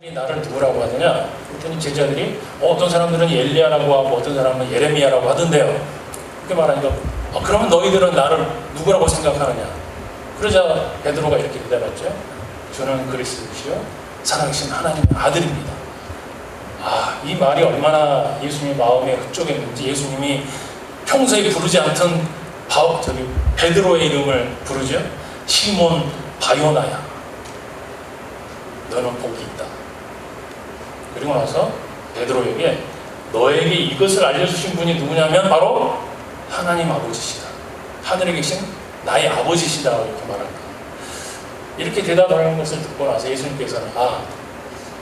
나를 누구라고 하느냐? 그랬더니 제자들이 어떤 사람들은 엘리야라고 하고 어떤 사람은 예레미야라고 하던데요. 그렇게 말하니까 그러면 너희들은 나를 누구라고 생각하느냐? 그러자 베드로가 이렇게 대답했죠. 저는 그리스도시요 살아계신 하나님의 아들입니다. 이 말이 얼마나 예수님의 마음에 흡족했는지 예수님이 평소에 부르지 않던 베드로의 이름을 부르죠. 시몬 바요나야, 너는 복이 있다. 그리고 나서 베드로에게 너에게 이것을 알려주신 분이 누구냐면 바로 하나님 아버지시다. 하늘에 계신 나의 아버지시다. 이렇게 말합니다. 이렇게 대답하는 것을 듣고 나서 예수님께서는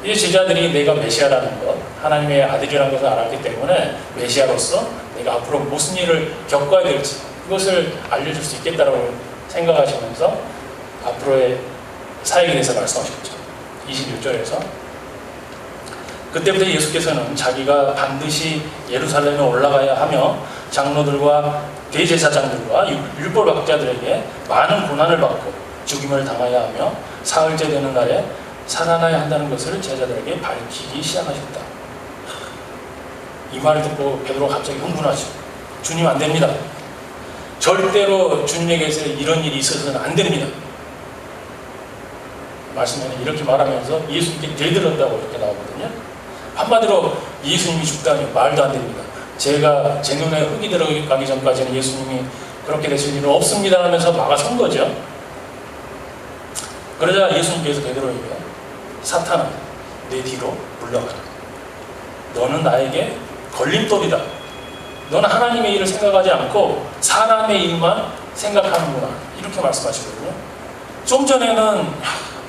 이제 제자들이 내가 메시아라는 것, 하나님의 아들이라는 것을 알았기 때문에 메시아로서 내가 앞으로 무슨 일을 겪어야 될지 그것을 알려줄 수 있겠다라고 생각하시면서 앞으로의 사역에 대해서 말씀하셨죠. 26절에서 그때부터 예수께서는 자기가 반드시 예루살렘에 올라가야 하며 장로들과 대제사장들과 율법학자들에게 많은 고난을 받고 죽임을 당해야 하며 사흘째 되는 날에 살아나야 한다는 것을 제자들에게 밝히기 시작하셨다. 이 말을 듣고 베드로가 갑자기 흥분하죠. 주님 안 됩니다. 절대로 주님에게서 이런 일이 있어서는 안 됩니다. 말씀에는 이렇게 말하면서 예수님께 대들었다고 이렇게 나오거든요. 한마디로 예수님이 죽다니 말도 안 됩니다. 제가 제 눈에 흙이 들어가기 전까지는 예수님이 그렇게 되실 일은 없습니다 하면서 막아선 거죠. 그러자 예수님께서 베드로에게 사탄아 내 뒤로 물러가라. 너는 나에게 걸림돌이다. 너는 하나님의 일을 생각하지 않고 사람의 일만 생각하는구나. 이렇게 말씀하시거든요. 좀 전에는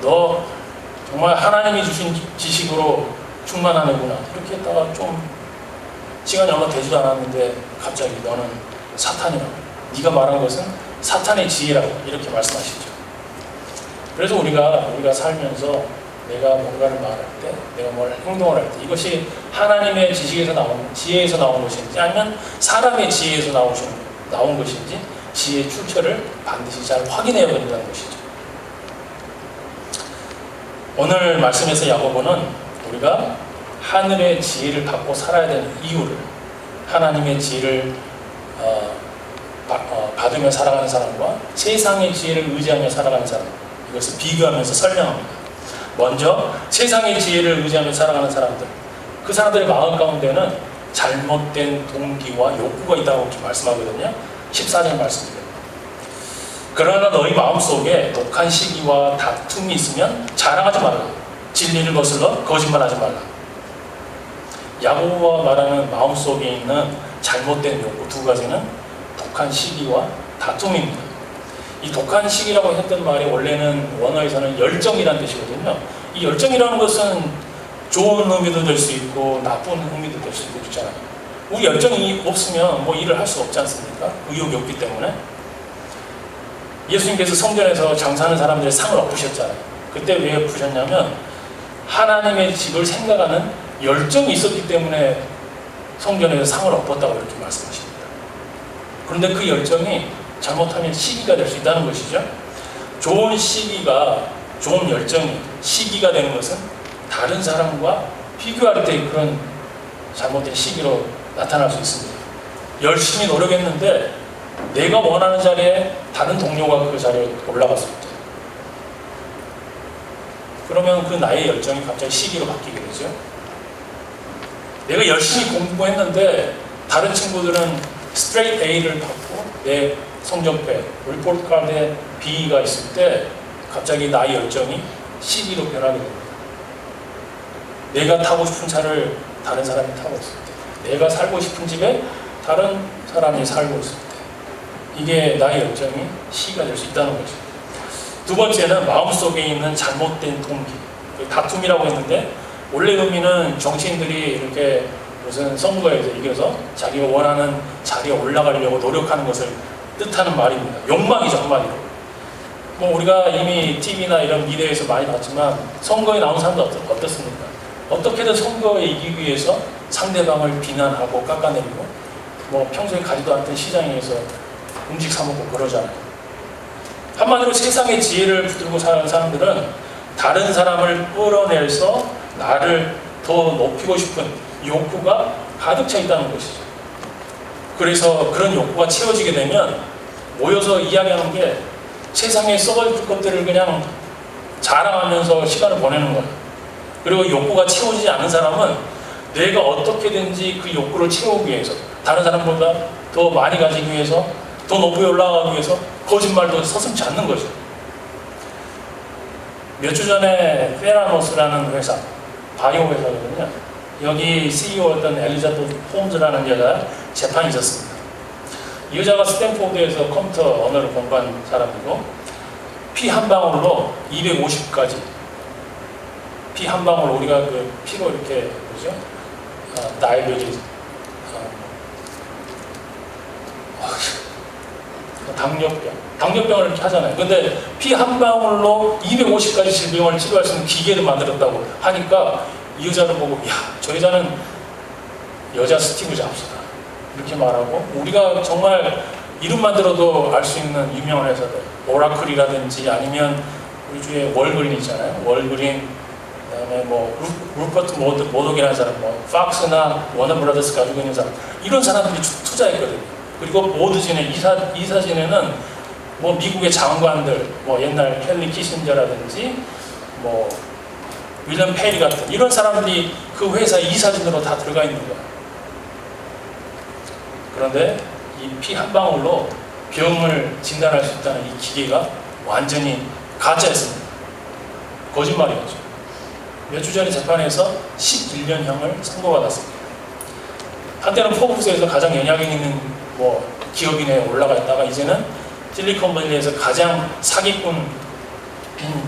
너 정말 하나님이 주신 지식으로 충만한 애구나. 이렇게 했다가 좀 시간이 얼마 되지도 않았는데 갑자기 너는 사탄이라고. 네가 말한 것은 사탄의 지혜라고 이렇게 말씀하시죠. 그래서 우리가 살면서 내가 뭔가를 말할 때, 내가 뭘 행동을 할 때 이것이 하나님의 지식에서 지혜에서 나온 것인지 아니면 사람의 지혜에서 나온 것인지 지혜의 출처를 반드시 잘 확인해야 된다는 것이죠. 오늘 말씀에서 야고보는 우리가 하늘의 지혜를 받고 살아야 되는 이유를, 하나님의 지혜를 받으며 살아가는 사람과 세상의 지혜를 의지하며 살아가는 사람, 이것을 비교하면서 설명합니다. 먼저 세상의 지혜를 의지하며 살아가는 사람들, 그 사람들의 마음 가운데는 잘못된 동기와 욕구가 있다고 이렇게 말씀하거든요. 14절 말씀입니다. 그러나 너희 마음속에 독한 시기와 다툼이 있으면 자랑하지 말라. 진리를 거슬러 거짓말하지 말라. 야고보가 말하는 마음속에 있는 잘못된 욕구 두 가지는 독한 시기와 다툼입니다. 이 독한 시기라고 했던 말이 원래는 원어에서는 열정이라는 뜻이거든요. 이 열정이라는 것은 좋은 의미도 될 수 있고 나쁜 의미도 될 수 있고 그렇잖아요. 우리 열정이 없으면 일을 할 수 없지 않습니까? 의욕이 없기 때문에. 예수님께서 성전에서 장사하는 사람들의 상을 엎으셨잖아요. 그때 왜 엎으셨냐면 하나님의 집을 생각하는 열정이 있었기 때문에 성전에서 상을 엎었다고 이렇게 말씀하십니다. 그런데 그 열정이 잘못하면 시기가 될 수 있다는 것이죠. 좋은 열정이 시기가 되는 것은 다른 사람과 비교할 때 그런 잘못된 시기로 나타날 수 있습니다. 열심히 노력했는데 내가 원하는 자리에 다른 동료가 그 자리에 올라갔을 때 그러면 그 나의 열정이 갑자기 시기로 바뀌게 되죠. 내가 열심히 공부했는데 다른 친구들은 스트레이트 A를 받고 내 성적표에 리포트 카드에 B가 있을 때 갑자기 나의 열정이 시기로 변하게 됩니다. 내가 타고 싶은 차를 다른 사람이 타고 있을 때, 내가 살고 싶은 집에 다른 사람이 살고 있을 때 이게 나의 열정이 시기가 될 수 있다는 거죠. 두 번째는 마음속에 있는 잘못된 동기, 다툼이라고 했는데 원래 의미는 정치인들이 이렇게 무슨 선거에서 이겨서 자기가 원하는 자리에 올라가려고 노력하는 것을 뜻하는 말입니다. 욕망이죠, 한마디로. 우리가 이미 TV나 이런 미디어에서 많이 봤지만 선거에 나온 사람도 어떻습니까? 어떻게든 선거에 이기기 위해서 상대방을 비난하고 깎아내리고 평소에 가지도 않던 시장에서 음식 사먹고 그러잖아요. 한마디로 세상의 지혜를 붙들고 사는 사람들은 다른 사람을 끌어내서 나를 더 높이고 싶은 욕구가 가득 차 있다는 것이죠. 그래서 그런 욕구가 채워지게 되면 모여서 이야기하는 게 세상에 썩어질 것들을 그냥 자랑하면서 시간을 보내는 거예요. 그리고 욕구가 채워지지 않은 사람은 내가 어떻게든지 그 욕구를 채우기 위해서, 다른 사람보다 더 많이 가지기 위해서, 더 높이 올라가기 위해서 거짓말도 서슴지 않는 거죠. 몇 주 전에 페라노스라는 회사, 바이오 회사거든요. 여기 CEO였던 엘리자베스 홈즈라는 여자 재판이 있었습니다. 이 여자가 스탠포드에서 컴퓨터 언어를 공부한 사람이고, 피 한 방울로 250까지, 피 한 방울, 우리가 그 피로 이렇게 뭐죠? 다이어베티스, 당뇨병을 이렇게 하잖아요. 근데 피 한 방울로 250가지 질병을 치료할 수 있는 기계를 만들었다고 하니까 이 여자를 보고, 야, 저 여자는 여자 스티브 잡스다 이렇게 말하고, 우리가 정말 이름만 들어도 알 수 있는 유명한 회사들, 오라클이라든지 아니면 우리 주에 월그린 있잖아요. 월그린, 그다음에 뭐 루퍼트 모독이라는 사람, 뭐 팍스나 워너브라더스 가지고 있는 사람, 이런 사람들이 투자했거든요. 그리고 모드진의 이사진에는 뭐 미국의 장관들, 뭐 옛날 헨리 키신저라든지 뭐 윌리엄 페리 같은 이런 사람들이 그 회사 이사진으로 다 들어가 있는 거예요. 그런데 이 피 한 방울로 병을 진단할 수 있다는 이 기계가 완전히 가짜였습니다. 거짓말이었죠. 몇 주 전에 재판에서 11년형을 선고받았습니다. 한때는 포브스에서 가장 영향력 있는 뭐 기업인에 올라가 있다가 이제는 실리콘밸리에서 가장 사기꾼인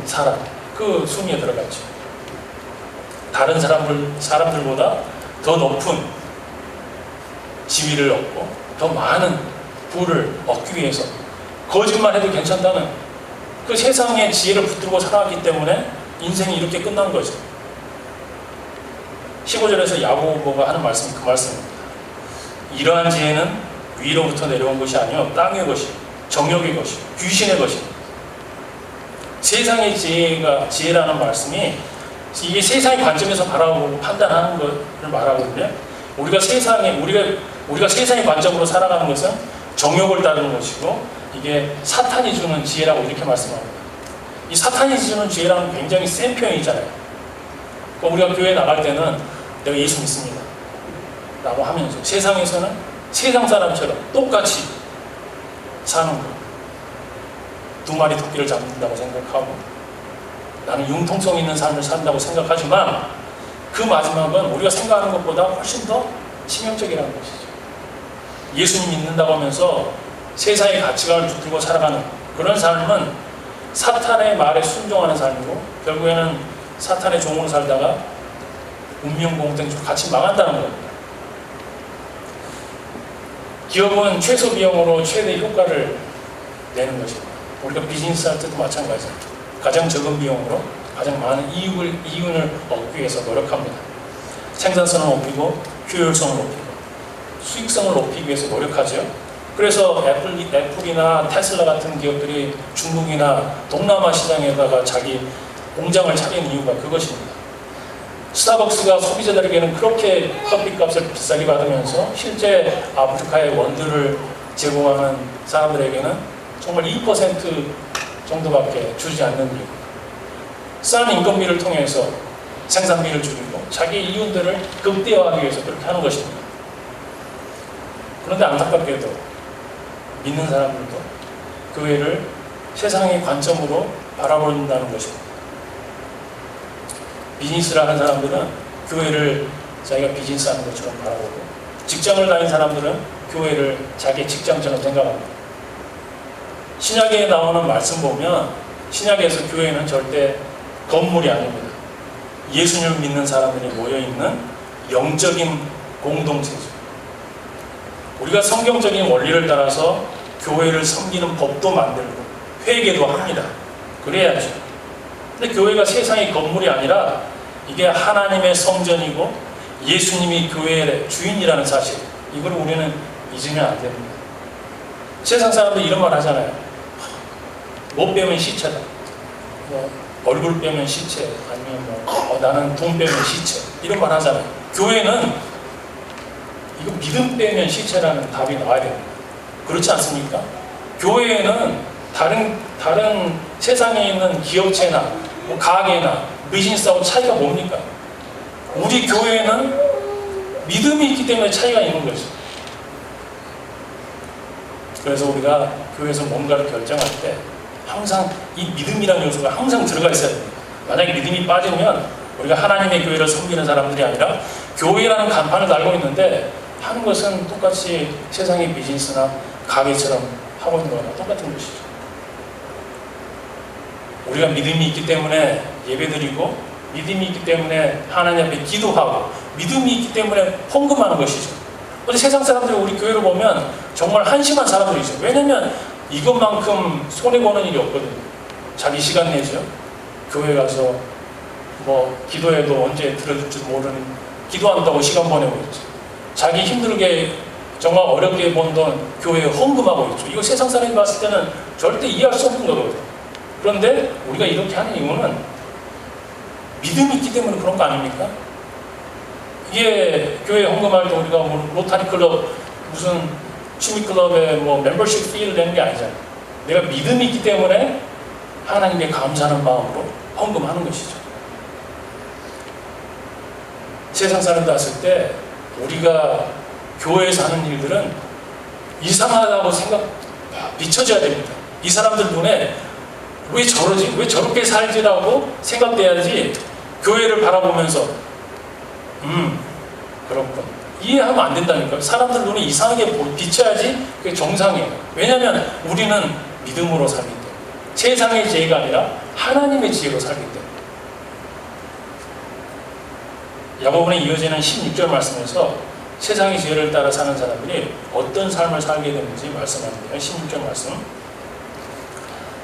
사람, 그 순위에 들어갔죠. 다른 사람들보다 더 높은 지위를 얻고 더 많은 부를 얻기 위해서 거짓말해도 괜찮다는 그 세상의 지혜를 붙들고 살아왔기 때문에 인생이 이렇게 끝난 거죠. 15절에서 야고보가 하는 말씀이 그 말씀입니다. 이러한 지혜는 위로부터 내려온 것이 아니요 땅의 것이, 정욕의 것이, 귀신의 것입니다. 세상의 지혜라는 말씀이 이게 세상의 관점에서 바라보고 판단하는 것을 말하거든요. 우리가 세상의 관점으로 살아가는 것은 정욕을 따르는 것이고, 이게 사탄이 주는 지혜라고 이렇게 말씀합니다. 이 사탄이 주는 지혜라는 굉장히 센 표현이잖아요. 그러니까 우리가 교회 나갈 때는 내가 예수 믿습니다 라고 하면서 세상에서는 세상 사람처럼 똑같이 사는 거, 두 마리 토끼를 잡는다고 생각하고 나는 융통성 있는 삶을 산다고 생각하지만 그 마지막은 우리가 생각하는 것보다 훨씬 더 치명적이라는 것이죠. 예수님 믿는다고 하면서 세상의 가치관을 붙들고 살아가는 그런 삶은 사탄의 말에 순종하는 삶이고, 결국에는 사탄의 종으로 살다가 운명공동체로 같이 망한다는 겁니다. 기업은 최소 비용으로 최대 효과를 내는 것입니다. 우리가 비즈니스 할 때도 마찬가지입니다. 가장 적은 비용으로 가장 많은 이윤을 얻기 위해서 노력합니다. 생산성을 높이고 효율성을 높이고 수익성을 높이기 위해서 노력하죠. 그래서 애플이나 테슬라 같은 기업들이 중국이나 동남아 시장에다가 자기 공장을 차린 이유가 그것입니다. 스타벅스가 소비자들에게는 그렇게 커피값을 비싸게 받으면서 실제 아프리카의 원두를 제공하는 사람들에게는 정말 2% 정도밖에 주지 않는 이유. 싼 인건비를 통해서 생산비를 줄이고 자기 이윤들을 극대화하기 위해서 그렇게 하는 것입니다. 그런데 안타깝게도 믿는 사람들도 교회를 세상의 관점으로 바라본다는 것입니다. 비즈니스를 하는 사람들은 교회를 자기가 비즈니스 하는 것처럼 바라보고, 직장을 다니는 사람들은 교회를 자기 직장처럼 생각합니다. 신약에 나오는 말씀 보면 신약에서 교회는 절대 건물이 아닙니다. 예수님을 믿는 사람들이 모여있는 영적인 공동체죠. 우리가 성경적인 원리를 따라서 교회를 섬기는 법도 만들고 회개도 합니다. 그래야죠. 근데 교회가 세상의 건물이 아니라 이게 하나님의 성전이고 예수님이 교회의 주인이라는 사실, 이걸 우리는 잊으면 안 됩니다. 세상 사람들 이런 말 하잖아요. 못 배우면 시체다. 뭐 얼굴 빼면 시체, 아니면 뭐 나는 돈 빼면 시체, 이런 말 하잖아요. 교회는 이거 믿음 빼면 시체라는 답이 나와야 됩니다. 그렇지 않습니까? 교회에는 다른 세상에 있는 기업체나 뭐 가게나 비즈니스하고 차이가 뭡니까? 우리 교회는 믿음이 있기 때문에 차이가 있는 거죠. 그래서 우리가 교회에서 뭔가를 결정할 때 항상 이 믿음이라는 요소가 항상 들어가 있어야 됩니다. 만약에 믿음이 빠지면 우리가 하나님의 교회를 섬기는 사람들이 아니라 교회라는 간판을 달고 있는데 하는 것은 똑같이 세상의 비즈니스나 가게처럼 하고 있는 거나 똑같은 것이죠. 우리가 믿음이 있기 때문에 예배드리고, 믿음이 있기 때문에 하나님 앞에 기도하고, 믿음이 있기 때문에 헌금하는 것이죠. 근데 세상 사람들이 우리 교회를 보면 정말 한심한 사람들이죠. 왜냐면 이것만큼 손해보는 일이 없거든요. 자기 시간 내죠. 교회 가서 뭐 기도해도 언제 들어줄지도 모르는, 기도한다고 시간 보내고 있죠. 자기 힘들게 정말 어렵게 번 돈 교회에 헌금하고 있죠. 이거 세상 사람이 봤을 때는 절대 이해할 수 없는 거거든요. 그런데 우리가 이렇게 하는 이유는 믿음이 있기 때문에 그런 거 아닙니까? 이게 교회 헌금할 때 우리가 뭐 로타리 클럽 무슨 취미 클럽에 뭐 멤버십 피를 내는 게 아니잖아요. 내가 믿음이 있기 때문에 하나님께 감사하는 마음으로 헌금하는 것이죠. 세상 사람들 봤을 때 우리가 교회에서 하는 일들은 이상하다고 비춰져야 됩니다. 이 사람들 눈에 왜 저러지? 왜 저렇게 살지라고 생각돼야지. 교회를 바라보면서 그렇군, 이해하면 안 된다니까요. 사람들 눈에 이상하게 비춰야지 그게 정상이에요. 왜냐하면 우리는 믿음으로 살기 때문에, 세상의 지혜가 아니라 하나님의 지혜로 살기 때문에. 야고보에 이어지는 16절 말씀에서 세상의 지혜를 따라 사는 사람들이 어떤 삶을 살게 되는지 말씀합니다. 16절 말씀.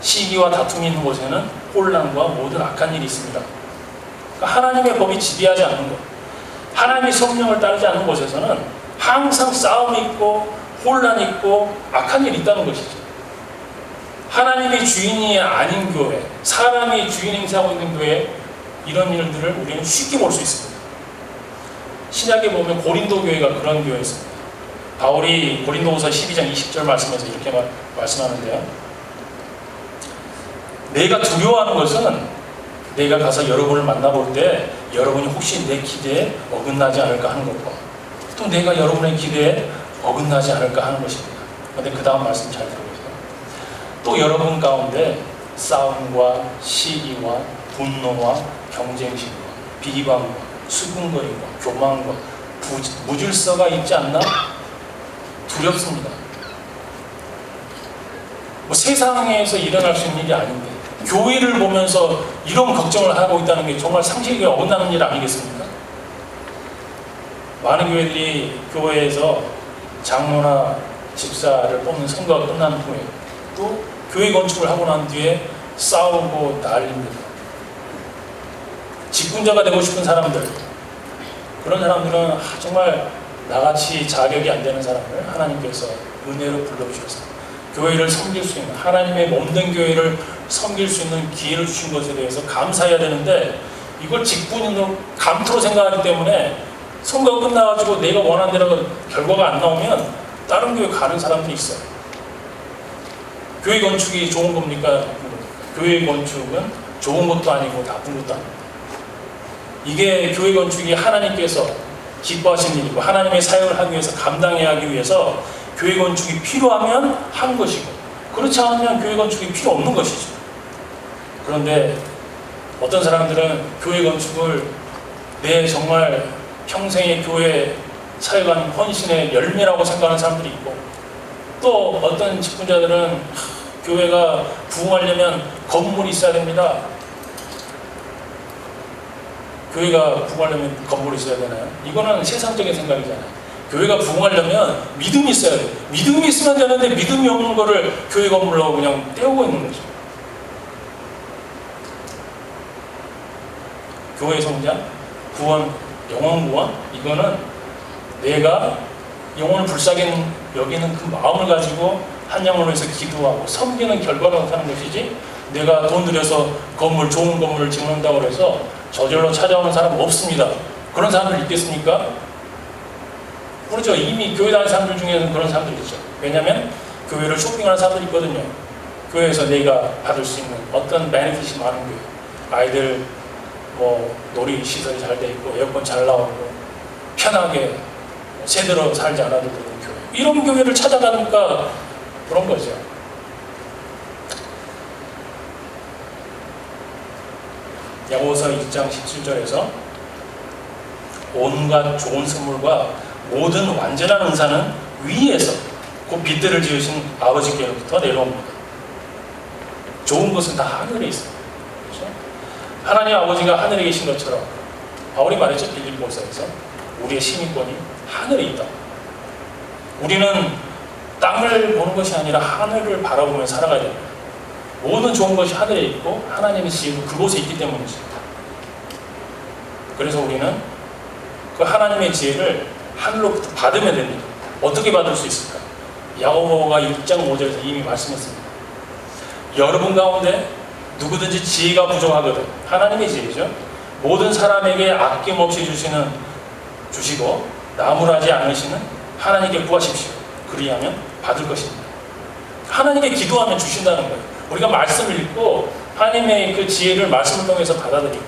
시기와 다툼이 있는 곳에는 혼란과 모든 악한 일이 있습니다. 그러니까 하나님의 법이 지배하지 않는 것, 하나님의 성령을 따르지 않는 곳에서는 항상 싸움이 있고 혼란이 있고 악한 일이 있다는 것이죠. 하나님의 주인이 아닌 교회, 사람이 주인 행사하고 있는 교회, 이런 일들을 우리는 쉽게 볼 수 있습니다. 신약에 보면 고린도 교회가 그런 교회였습니다. 바울이 고린도후서 12장 20절 말씀에서 이렇게 말씀하는데요. 내가 두려워하는 것은 내가 가서 여러분을 만나볼 때 여러분이 혹시 내 기대에 어긋나지 않을까 하는 것과, 또 내가 여러분의 기대에 어긋나지 않을까 하는 것입니다. 그런데 그 다음 말씀 잘 들어보세요. 또 여러분 가운데 싸움과 시기와 분노와 경쟁심과 비방과 수군거림과 교만과 무질서가 있지 않나? 두렵습니다. 뭐 세상에서 일어날 수 있는 일이 아닌데 교회를 보면서 이런 걱정을 하고 있다는 게 정말 상식에 어긋나는 일 아니겠습니까? 많은 교회들이 교회에서 장로나 집사를 뽑는 선거가 끝난 후에 또 교회 건축을 하고 난 뒤에 싸우고 난립니다. 직분자가 되고 싶은 사람들, 그런 사람들은 정말 나같이 자격이 안 되는 사람을 하나님께서 은혜로 불러주셔서 교회를 섬길 수 있는, 하나님의 몸된 교회를 섬길 수 있는 기회를 주신 것에 대해서 감사해야 되는데, 이걸 직분으로 감투로 생각하기 때문에 선거가 끝나가지고 내가 원하는 대로 결과가 안 나오면 다른 교회 가는 사람들이 있어요. 교회 건축이 좋은 겁니까? 나쁜 겁니까? 교회 건축은 좋은 것도 아니고 나쁜 것도 아닙니다. 이게 교회 건축이 하나님께서 기뻐하신 일이고 하나님의 사역을 하기 위해서, 감당해야 하기 위해서 교회 건축이 필요하면 한 것이고, 그렇지 않으면 교회 건축이 필요 없는 것이죠. 그런데 어떤 사람들은 교회 건축을 내 정말 평생의 교회 사역하는 헌신의 열매라고 생각하는 사람들이 있고, 또 어떤 직분자들은 교회가 부흥하려면 건물이 있어야 됩니다. 교회가 부흥하려면 건물이 있어야 되나요? 이거는 세상적인 생각이잖아요. 교회가 부흥하려면 믿음이 있어야 돼요. 믿음이 있으면 되는데 믿음이 없는 거를 교회 건물로 그냥 떼우고 있는 거죠. 교회 성장, 구원, 영혼 구원, 이거는 내가 영혼을 불쌍히 여기는 그 마음을 가지고 한 영혼을 위해서 기도하고 섬기는 결과로 하는 것이지, 내가 돈 들여서 좋은 건물을 짓는다고 해서 저절로 찾아오는 사람 없습니다. 그런 사람들 있겠습니까? 그렇죠. 이미 교회 다니는 사람들 중에는 그런 사람들이 있죠. 왜냐하면 교회를 쇼핑하는 사람들이 있거든요. 교회에서 내가 받을 수 있는 어떤 베네핏이 많은 교회. 아이들 놀이 시설이 잘 돼 있고 에어컨 잘 나오고 편하게 새들어 살지 않아도 되는 교회. 이런 교회를 찾아가니까 그런 거죠. 야고보서 2장 17절에서 온갖 좋은 선물과 모든 완전한 은사는 위에서 그 빛들을 지으신 아버지께로부터 내려옵니다. 좋은 것은 다 하늘에 있습니다. 그렇죠? 하나님 아버지가 하늘에 계신 것처럼 바울이 말했죠. 빌립보서에서 우리의 시민권이 하늘에 있다. 우리는 땅을 보는 것이 아니라 하늘을 바라보며 살아가야 됩니다. 모든 좋은 것이 하늘에 있고 하나님의 지혜도 그곳에 있기 때문이죠. 그래서 우리는 그 하나님의 지혜를 하늘로부터 받으면 됩니다. 어떻게 받을 수 있을까? 야고보가 6장 5절에서 이미 말씀했습니다. 여러분 가운데 누구든지 지혜가 부족하거든. 하나님의 지혜죠. 모든 사람에게 아낌없이 주시고 나무라지 않으시는 하나님께 구하십시오. 그리하면 받을 것입니다. 하나님께 기도하면 주신다는 거예요. 우리가 말씀을 읽고 하나님의 그 지혜를 말씀을 통해서 받아들이고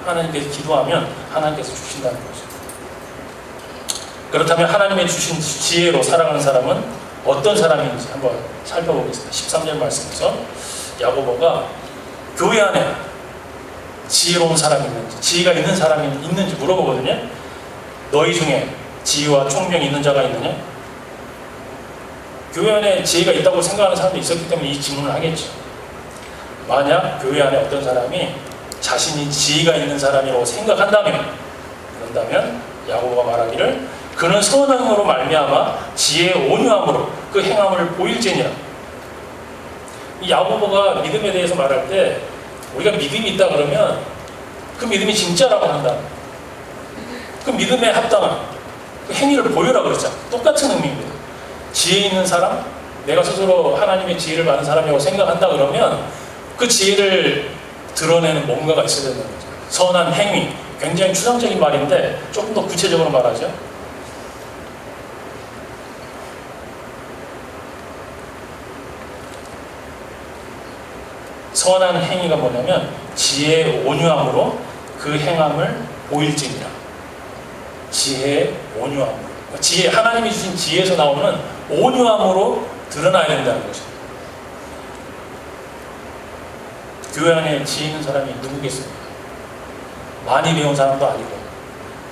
하나님께 기도하면 하나님께서 주신다는 거죠. 그렇다면 하나님의 주신 지혜로 살아가는 사람은 어떤 사람인지 한번 살펴보겠습니다. 13절 말씀에서 야고보가 교회 안에 지혜로운 사람이 있는지, 지혜가 있는 사람이 있는지 물어보거든요. 너희 중에 지혜와 총명이 있는 자가 있느냐? 교회 안에 지혜가 있다고 생각하는 사람도 있었기 때문에 이 질문을 하겠죠. 만약 교회 안에 어떤 사람이 자신이 지혜가 있는 사람이라고 생각한다면, 그런다면 야고보가 말하기를 그는 선함으로 말미암아 지혜의 온유함으로 그 행함을 보일지니라. 이 야고보가 믿음에 대해서 말할 때 우리가 믿음이 있다 그러면 그 믿음이 진짜라고 한다. 그 믿음에 합당한 그 행위를 보여라 그러죠. 똑같은 의미입니다. 지혜 있는 사람, 내가 스스로 하나님의 지혜를 받은 사람이라고 생각한다 그러면 그 지혜를 드러내는 뭔가가 있어야 된다는 거죠. 선한 행위, 굉장히 추상적인 말인데 조금 더 구체적으로 말하죠. 선한 행위가 뭐냐면 지혜의 온유함으로 그 행함을 보일지니라. 지혜의 온유함으로. 지혜, 하나님이 주신 지혜에서 나오는 온유함으로 드러나야 된다는 것입니다. 교회 안에 지혜 있는 사람이 누구겠습니까? 많이 배운 사람도 아니고,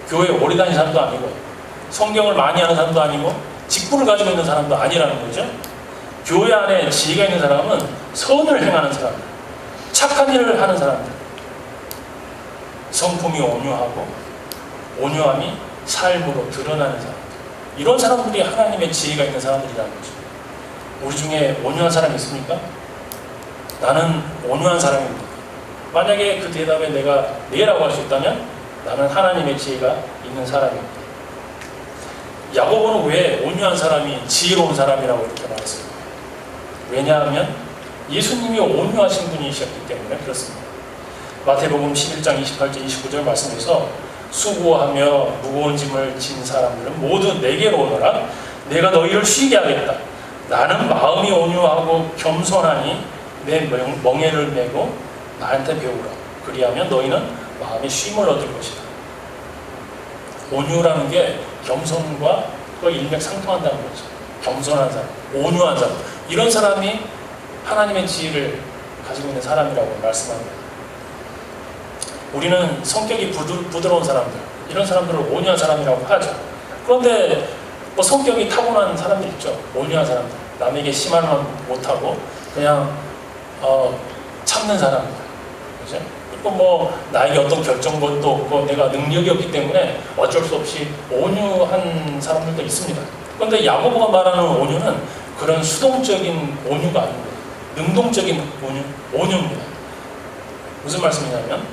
교회에 오래 다닌 사람도 아니고, 성경을 많이 하는 사람도 아니고, 직분을 가지고 있는 사람도 아니라는 거죠. 교회 안에 지혜가 있는 사람은 선을 행하는 사람들, 착한 일을 하는 사람들, 성품이 온유하고 온유함이 삶으로 드러나는 사람들, 이런 사람들이 하나님의 지혜가 있는 사람들이라는 거죠. 우리 중에 온유한 사람이 있습니까? 나는 온유한 사람입니다. 만약에 그 대답에 내가 네라고 할 수 있다면 나는 하나님의 지혜가 있는 사람입니다. 야고보는 왜 온유한 사람이 지혜로운 사람이라고 이렇게 말했습니까? 왜냐하면 예수님이 온유하신 분이셨기 때문에 그렇습니다. 마태복음 11장 28절 29절 말씀에서 수고하며 무거운 짐을 진 사람들은 모두 내게로 오너라. 내가 너희를 쉬게 하겠다. 나는 마음이 온유하고 겸손하니 내 멍에를 메고 나한테 배우라. 그리하면 너희는 마음의 쉼을 얻을 것이다. 온유라는 게 겸손과 일맥상통한다는 거죠. 겸손한 사람, 온유한 사람, 이런 사람이 하나님의 지혜를 가지고 있는 사람이라고 말씀합니다. 우리는 성격이 부드러운 사람들, 이런 사람들을 온유한 사람이라고 하죠. 그런데 성격이 타고난 사람들 있죠. 온유한 사람들, 남에게 심한 말 못하고 그냥 참는 사람들, 그죠? 그리고 나에게 어떤 결정권도 없고 내가 능력이 없기 때문에 어쩔 수 없이 온유한 사람들도 있습니다. 그런데 야고보가 말하는 온유는 그런 수동적인 온유가 아닙니다. 능동적인 온유입니다. 무슨 말씀이냐면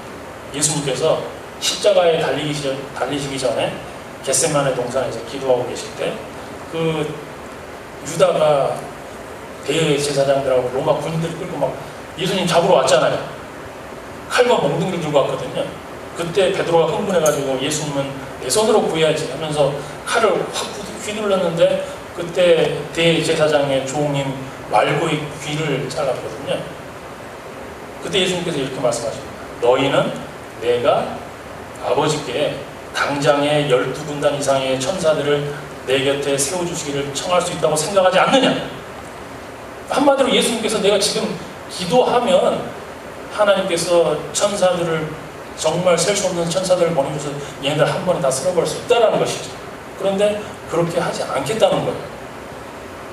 예수님께서 십자가에 달리시기 전에 겟세마네 동산에서 기도하고 계실 때 그 유다가 대제사장들하고 로마 군인들을 끌고 막 예수님 잡으러 왔잖아요. 칼과 몽둥이를 들고 왔거든요. 그때 베드로가 흥분해가지고 예수님은 내 손으로 구해야지 하면서 칼을 확 휘둘렀는데 그때 대제사장의 종인 말고의 귀를 잘랐거든요. 그때 예수님께서 이렇게 말씀하십니다. 너희는 내가 아버지께 당장에 12군단 이상의 천사들을 내 곁에 세워주시기를 청할 수 있다고 생각하지 않느냐? 한마디로 예수님께서 내가 지금 기도하면 하나님께서 천사들을 정말 셀 수 없는 천사들을 보내줘서 얘네들 한 번에 다 쓸어버릴 수 있다는 것이죠. 그런데 그렇게 하지 않겠다는 거예요.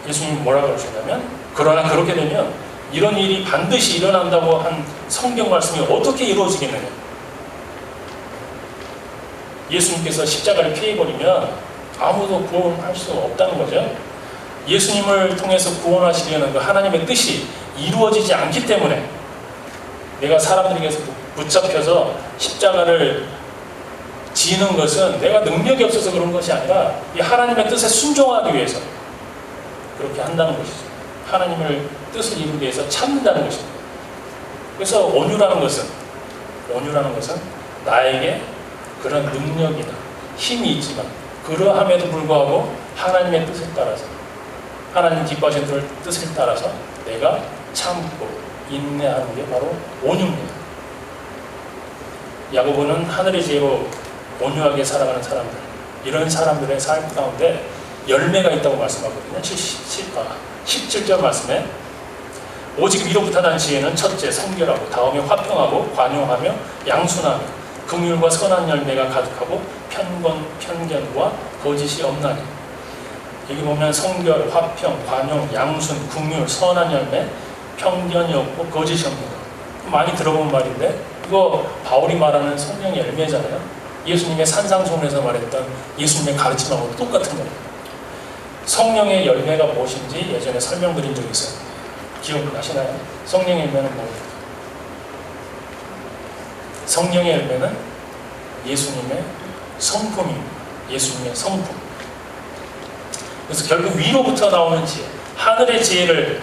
예수님이 뭐라고 그러셨냐면 그러나 그렇게 되면 이런 일이 반드시 일어난다고 한 성경 말씀이 어떻게 이루어지겠느냐. 예수님께서 십자가를 피해버리면 아무도 구원할 수 없다는 거죠. 예수님을 통해서 구원하시려는 그 하나님의 뜻이 이루어지지 않기 때문에 내가 사람들에게서 붙잡혀서 십자가를 지는 것은 내가 능력이 없어서 그런 것이 아니라 이 하나님의 뜻에 순종하기 위해서 그렇게 한다는 것이죠. 하나님을 뜻을 이루기 위해서 참는다는 것입니다. 그래서 온유라는 것은 나에게 그런 능력이나 힘이 있지만 그러함에도 불구하고 하나님의 뜻에 따라서 하나님 기뻐하시는 뜻을 따라서 내가 참고 인내하는 게 바로 온유입니다. 야고보는 하늘의 지혜로 온유하게 살아가는 사람들, 이런 사람들의 삶 가운데 열매가 있다고 말씀하거든요. 17절 말씀에 오직 위로부터 난 지혜는 첫째 성결하고 다음에 화평하고 관용하며 양순하며 긍휼과 선한 열매가 가득하고 편견과 거짓이 없나니. 여기 보면 성결, 화평, 관용, 양순, 긍휼, 선한 열매, 편견이 없고 거짓이 없는 것. 많이 들어본 말인데 이거 바울이 말하는 성령의 열매잖아요. 예수님의 산상수훈에서 말했던 예수님의 가르침하고 똑같은 거예요. 성령의 열매가 무엇인지 예전에 설명드린 적이 있어요. 기억나시나요? 성령의 열매는 뭐예요? 성령의 열매는 예수님의 성품입니다. 예수님의 성품. 그래서 결국 위로부터 나오는 지혜, 하늘의 지혜를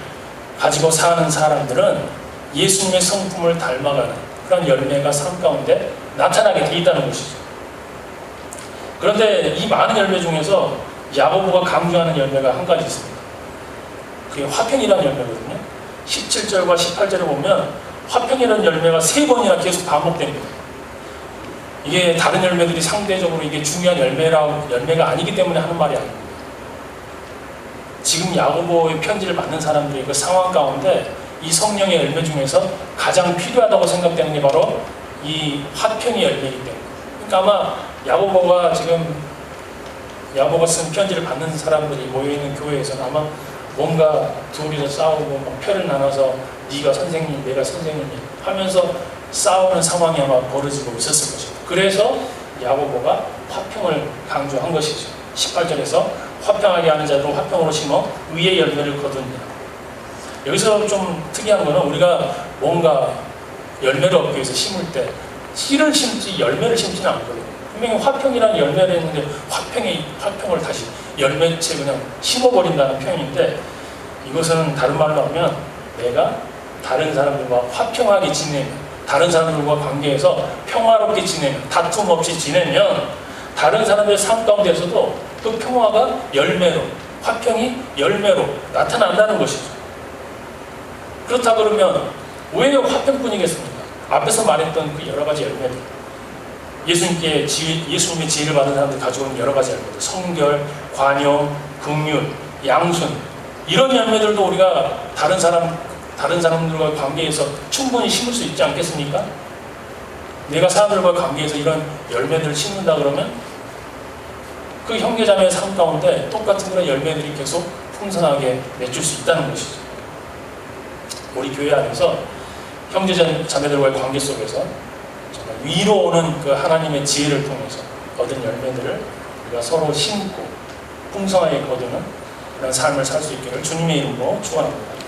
가지고 사는 사람들은 예수님의 성품을 닮아가는 그런 열매가 삶 가운데 나타나게 돼 있다는 것이죠. 그런데 이 많은 열매 중에서 야고보가 강조하는 열매가 한 가지 있습니다. 그게 화평이라는 열매거든요. 17절과 18절에 보면 화평이라는 열매가 3번이나 계속 반복됩니다. 이게 다른 열매들이 상대적으로 이게 중요한 열매가 아니기 때문에 하는 말이 아닙니다. 지금 야고보의 편지를 받는 사람들의 그 상황 가운데 이 성령의 열매 중에서 가장 필요하다고 생각되는 게 바로 이 화평의 열매이기 때문에. 그러니까 아마 야고보가 쓴 편지를 받는 사람들이 모여있는 교회에서는 아마 뭔가 둘이서 싸우고 막 표를 나눠서 네가 선생님, 내가 선생님이 하면서 싸우는 상황이 아마 벌어지고 있었을 것입니다. 그래서 야고보가 화평을 강조한 것이죠. 18절에서 화평하게 하는 자들은 화평으로 심어 의의 열매를 거두니라. 여기서 좀 특이한 거는 우리가 뭔가 열매를 얻기 위해서 심을 때 씨를 심지 열매를 심지는 않거든요. 분명히 화평이라는 열매를 했는데 화평을 다시 열매채 그냥 심어버린다는 표현인데 이것은 다른 말로 하면 내가 다른 사람들과 화평하게 지내면, 다른 사람들과 관계에서 평화롭게 지내면, 다툼 없이 지내면 다른 사람들의 삶 가운데서도 그 평화가 열매로, 화평이 열매로 나타난다는 것이죠. 그렇다 그러면 왜 화평뿐이겠습니까? 앞에서 말했던 그 여러 가지 열매들, 예수님의 지혜를 받은 사람들이 가지고 있는 여러 가지 열매들, 성결, 관용, 긍휼, 양순, 이런 열매들도 우리가 다른 사람들과 관계에서 충분히 심을 수 있지 않겠습니까? 내가 사람들과 관계에서 이런 열매들을 심는다 그러면 그 형제자매의 삶 가운데 똑같은 그런 열매들이 계속 풍성하게 맺을 수 있다는 것이죠. 우리 교회 안에서 형제자매들과의 관계 속에서 정말 위로 오는 그 하나님의 지혜를 통해서 얻은 열매들을 우리가 서로 심고 풍성하게 거두는 그런 삶을 살 수 있기를 주님의 이름으로 축원합니다.